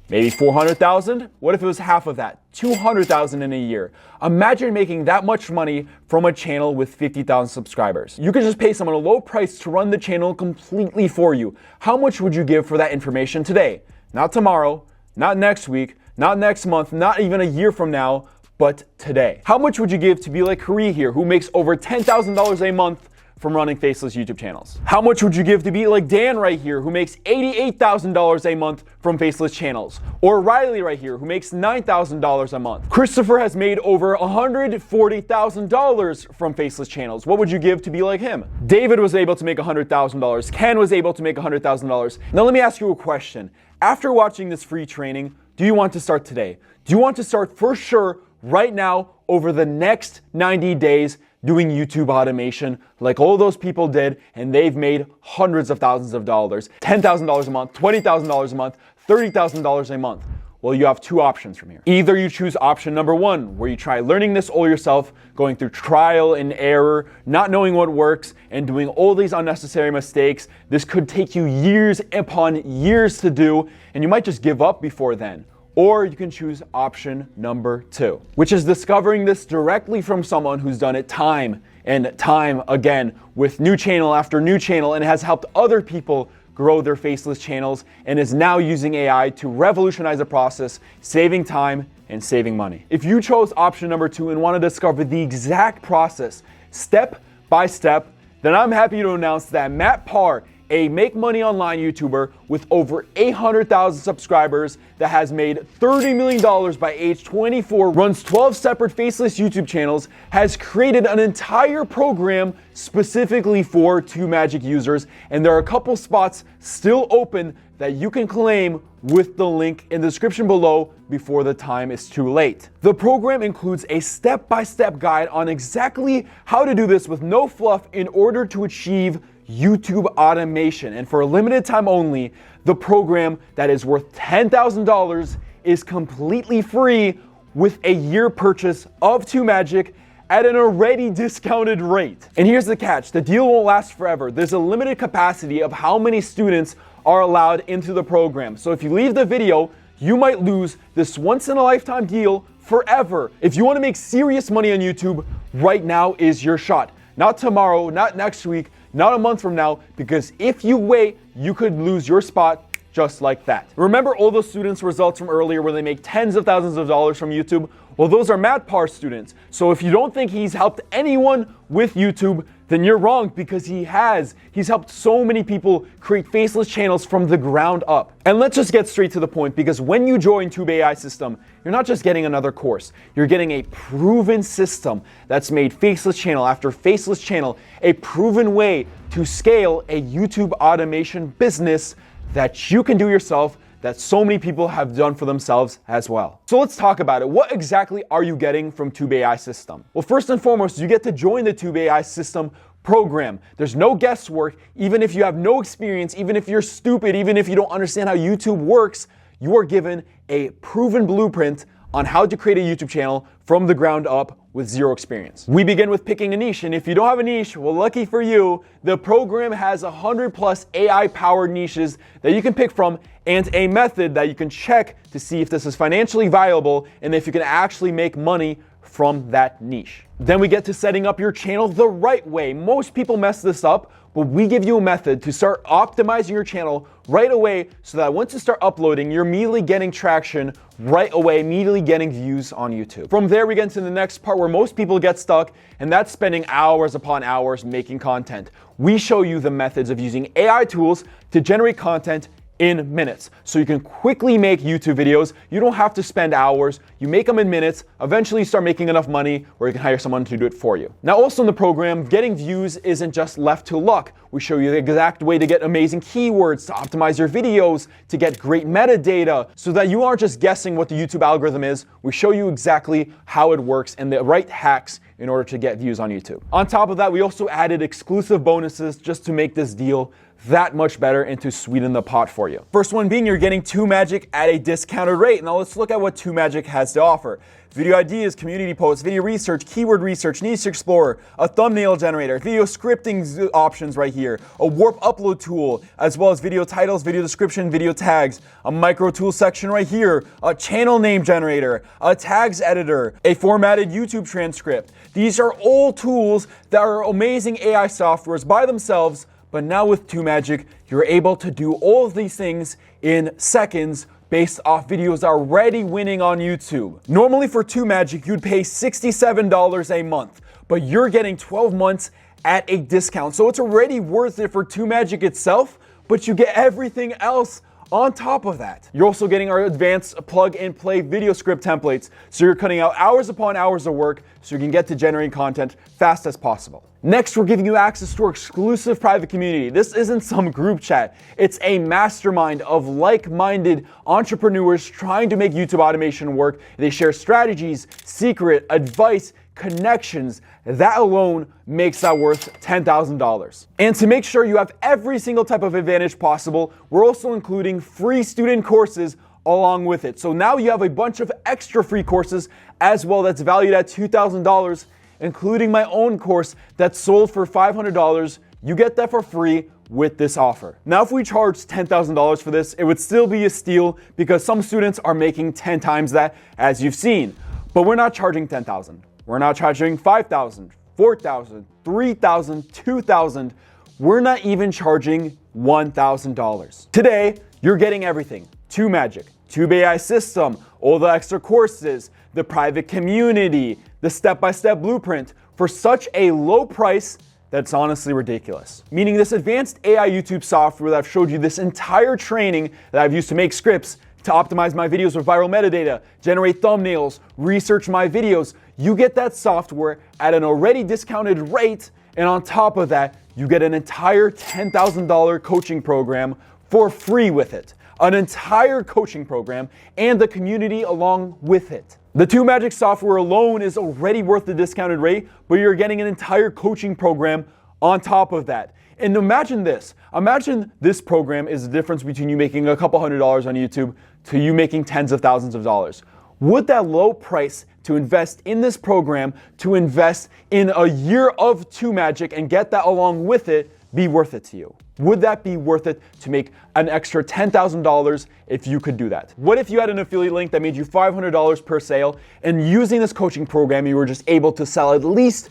Maybe 400,000? What if it was half of that? 200,000 in a year. Imagine making that much money from a channel with 50,000 subscribers. You could just pay someone a low price to run the channel completely for you. How much would you give for that information today? Not tomorrow, not next week, not next month, not even a year from now, but today. How much would you give to be like Kari here, who makes over $10,000 a month from running faceless YouTube channels? How much would you give to be like Dan right here, who makes $88,000 a month from faceless channels? Or Riley right here, who makes $9,000 a month? Christopher has made over $140,000 from faceless channels. What would you give to be like him? David was able to make $100,000. Ken was able to make $100,000. Now let me ask you a question. After watching this free training, do you want to start today? Do you want to start for sure right now over the next 90 days doing YouTube automation like all those people did, and they've made hundreds of thousands of dollars, $10,000 a month, $20,000 a month, $30,000 a month? Well, you have two options from here. Either you choose option number 1, where you try learning this all yourself, going through trial and error, not knowing what works, and doing all these unnecessary mistakes. This could take you years upon years to do, and you might just give up before then. Or you can choose option number 2, which is discovering this directly from someone who's done it time and time again with new channel after new channel and has helped other people grow their faceless channels and is now using AI to revolutionize the process, saving time and saving money. If you chose option number 2 and want to discover the exact process, step by step, then I'm happy to announce that Matt Parr, a make money online YouTuber with over 800,000 subscribers that has made $30 million by age 24, runs 12 separate faceless YouTube channels, has created an entire program specifically for TubeMagic users, and there are a couple spots still open that you can claim with the link in the description below before the time is too late. The program includes a step-by-step guide on exactly how to do this with no fluff in order to achieve YouTube automation. And for a limited time only, the program that is worth $10,000 is completely free with a year purchase of TubeMagic at an already discounted rate. And here's the catch, the deal won't last forever. There's a limited capacity of how many students are allowed into the program. So if you leave the video, you might lose this once in a lifetime deal forever. If you want to make serious money on YouTube, right now is your shot. Not tomorrow, not next week, not a month from now, because if you wait, you could lose your spot just like that. Remember all those students' results from earlier where they make tens of thousands of dollars from YouTube? Well, those are Matt Parr students. So if you don't think he's helped anyone with YouTube, then you're wrong, because he has. He's helped so many people create faceless channels from the ground up. And let's just get straight to the point, because when you join Tube AI system, you're not just getting another course. You're getting a proven system that's made faceless channel after faceless channel, a proven way to scale a YouTube automation business that you can do yourself, that so many people have done for themselves as well. So let's talk about it. What exactly are you getting from Tube AI system? Well, first and foremost, you get to join the Tube AI system program. There's no guesswork. Even if you have no experience, even if you're stupid, even if you don't understand how YouTube works, you are given a proven blueprint on how to create a YouTube channel from the ground up with zero experience. We begin with picking a niche, and if you don't have a niche, well, lucky for you, the program has 100+ AI-powered niches that you can pick from and a method that you can check to see if this is financially viable and if you can actually make money from that niche. Then we get to setting up your channel the right way. Most people mess this up, but we give you a method to start optimizing your channel right away so that once you start uploading, you're immediately getting traction right away, immediately getting views on YouTube. From there, we get into the next part where most people get stuck, and that's spending hours upon hours making content. We show you the methods of using AI tools to generate content in minutes. So you can quickly make YouTube videos. You don't have to spend hours. You make them in minutes. Eventually you start making enough money where you can hire someone to do it for you. Now also in the program, getting views isn't just left to luck. We show you the exact way to get amazing keywords, to optimize your videos, to get great metadata, so that you aren't just guessing what the YouTube algorithm is. We show you exactly how it works and the right hacks in order to get views on YouTube. On top of that, we also added exclusive bonuses just to make this deal that much better and to sweeten the pot for you. First one being, you're getting TubeMagic at a discounted rate. Now let's look at what TubeMagic has to offer. Video ideas, community posts, video research, keyword research, niche explorer, a thumbnail generator, video scripting options right here, a warp upload tool, as well as video titles, video description, video tags, a micro tool section right here, a channel name generator, a tags editor, a formatted YouTube transcript. These are all tools that are amazing AI softwares by themselves, but now with TubeMagic, you're able to do all of these things in seconds based off videos already winning on YouTube. Normally for TubeMagic, you'd pay $67 a month, but you're getting 12 months at a discount. So it's already worth it for TubeMagic itself, but you get everything else on top of that. You're also getting our advanced plug and play video script templates. So you're cutting out hours upon hours of work so you can get to generating content fast as possible. Next, we're giving you access to our exclusive private community. This isn't some group chat. It's a mastermind of like-minded entrepreneurs trying to make YouTube automation work. They share strategies, secret advice, connections. That alone makes that worth $10,000. And to make sure you have every single type of advantage possible, we're also including free student courses along with it. So now you have a bunch of extra free courses as well that's valued at $2,000, including my own course that's sold for $500. You get that for free with this offer. Now, if we charge $10,000 for this, it would still be a steal because some students are making 10 times that, as you've seen. But we're not charging $10,000. We're not charging $5,000, $4,000, $3,000, $2,000. We're not even charging $1,000. Today, you're getting everything. TubeMagic, TubeAI system, all the extra courses, the private community, the step-by-step blueprint for such a low price that's honestly ridiculous. Meaning this advanced AI YouTube software that I've showed you, this entire training that I've used to make scripts, to optimize my videos with viral metadata, generate thumbnails, research my videos. You get that software at an already discounted rate, and on top of that, you get an entire $10,000 coaching program for free with it. An entire coaching program and the community along with it. The TubeMagic software alone is already worth the discounted rate, but you're getting an entire coaching program on top of that. And imagine this. Imagine this program is the difference between you making a couple $100s on YouTube to you making tens of thousands of dollars. Would that low price to invest in this program, to invest in a year of TubeMagic and get that along with it, be worth it to you? Would that be worth it to make an extra $10,000 if you could do that? What if you had an affiliate link that made you $500 per sale, and using this coaching program, you were just able to sell at least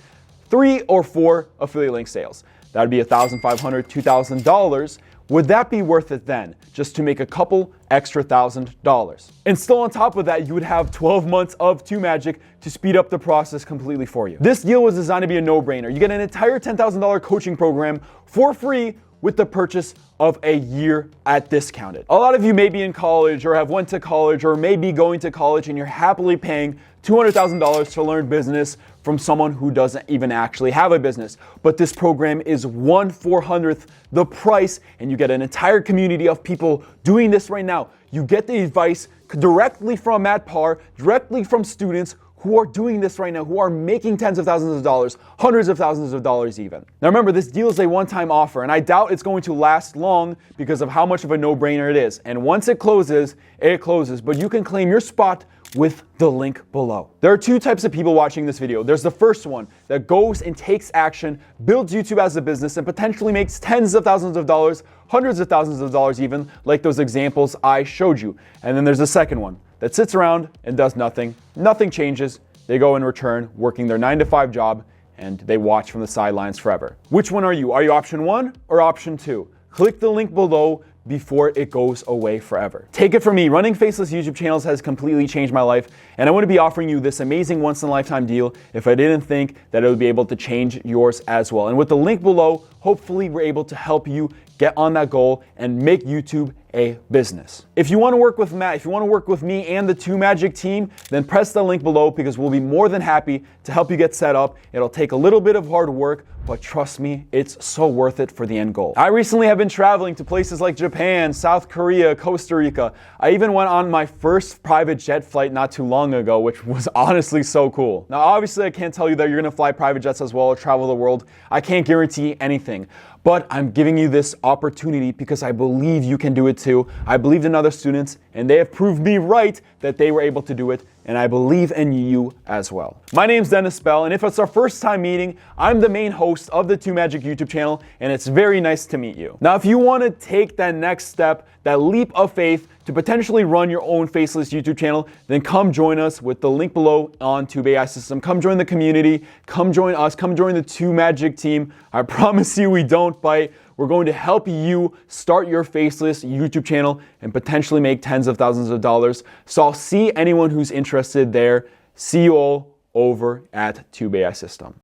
3 or 4 affiliate link sales? That would be $1,500, $2,000. Would that be worth it then, just to make a couple extra $1,000? And still on top of that, you would have 12 months of TubeMagic to speed up the process completely for you. This deal was designed to be a no-brainer. You get an entire $10,000 coaching program for free with the purchase of a year at discounted. A lot of you may be in college or have went to college or may be going to college, and you're happily paying $200,000 to learn business from someone who doesn't even actually have a business. But this program is 1/400th the price, and you get an entire community of people doing this right now. You get the advice directly from Matt Parr, directly from students who are doing this right now, who are making tens of thousands of dollars, hundreds of thousands of dollars even. Now remember, this deal is a one-time offer, and I doubt it's going to last long because of how much of a no-brainer it is. And once it closes, but you can claim your spot with the link below. There are 2 types of people watching this video. There's the first one that goes and takes action, builds YouTube as a business, and potentially makes tens of thousands of dollars, hundreds of thousands of dollars even, like those examples I showed you. And then there's the second one that sits around and does nothing. Nothing changes. They go in return working their 9-to-5 job, and they watch from the sidelines forever. Which one are you? Are you option 1 or option 2? Click the link below before it goes away forever. Take it from me, running faceless YouTube channels has completely changed my life, and I want to be offering you this amazing once-in-a-lifetime deal if I didn't think that it would be able to change yours as well. And with the link below, hopefully we're able to help you get on that goal and make YouTube a business. If you want to work with Matt, if you want to work with me and the TubeMagic team, then press the link below because we'll be more than happy to help you get set up. It'll take a little bit of hard work, but trust me, it's so worth it for the end goal. I recently have been traveling to places like Japan, South Korea, Costa Rica. I even went on my first private jet flight not too long ago, which was honestly so cool. Now, obviously, I can't tell you that you're gonna fly private jets as well or travel the world. I can't guarantee anything. But I'm giving you this opportunity because I believe you can do it too. I believed in other students, and they have proved me right that they were able to do it, and I believe in you as well. My name's Denis Bel, and if it's our first time meeting, I'm the main host of the TubeMagic YouTube channel, and it's very nice to meet you. Now, if you want to take that next step, that leap of faith to potentially run your own faceless YouTube channel, then come join us with the link below on TubeAI system. Come join the community, come join us, come join the TubeMagic team. I promise you we don't bite. We're going to help you start your faceless YouTube channel and potentially make tens of thousands of dollars. So I'll see anyone who's interested there. See you all over at TubeAI system.